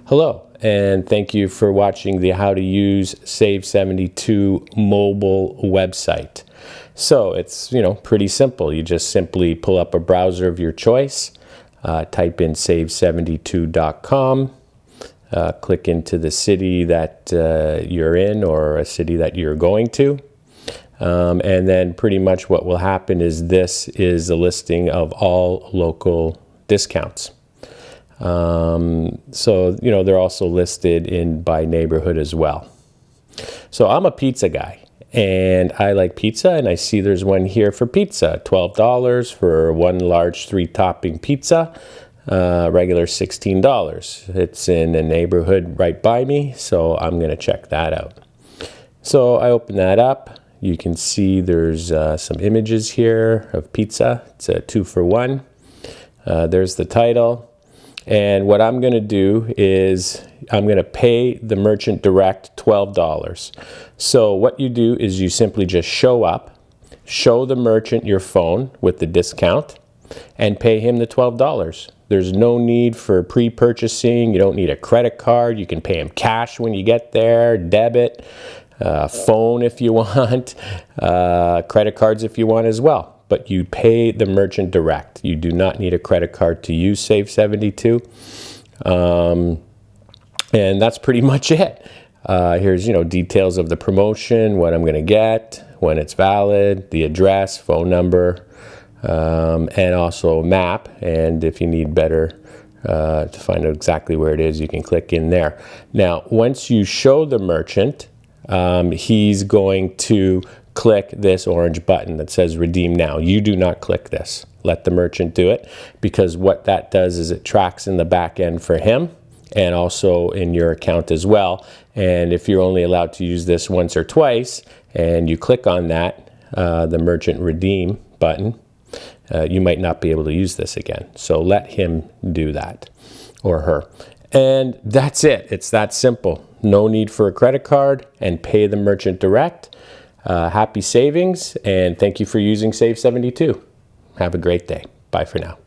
Hello, and thank you for watching the How to Use Save72 mobile website. So it's, pretty simple. You just simply pull up a browser of your choice, type in save72.com, click into the city that you're in or a city that you're going to. And then pretty much what will happen is this is a listing of all local discounts. So they're also listed by neighborhood as well. So I'm a pizza guy and I like pizza, and I see there's one here for pizza, $12 for one large 3-topping pizza, regular $16. It's in a neighborhood right by me, so I'm going to check that out. So I open that up. You can see there's some images here of pizza. It's a 2-for-1. There's the title. And what I'm going to do is I'm going to pay the merchant direct $12. So what you do is you simply just show up, show the merchant your phone with the discount, and pay him the $12. There's no need for pre-purchasing. You don't need a credit card. You can pay him cash when you get there, debit, phone if you want, credit cards if you want as well. But you pay the merchant direct. You do not need a credit card to use Save72. And that's pretty much it. Here's, details of the promotion, what I'm going to get, when it's valid, the address, phone number, and also a map. And if you need better to find out exactly where it is, you can click in there. Now, once you show the merchant, he's going to click this orange button that says redeem now. You do not click this. Let the merchant do it, because what that does is it tracks in the back end for him and also in your account as well. And if you're only allowed to use this once or twice and you click on that, the merchant redeem button, you might not be able to use this again. So let him do that, or her. And that's it. It's that simple. No need for a credit card, and pay the merchant direct. Happy savings, and thank you for using Save72. Have a great day. Bye for now.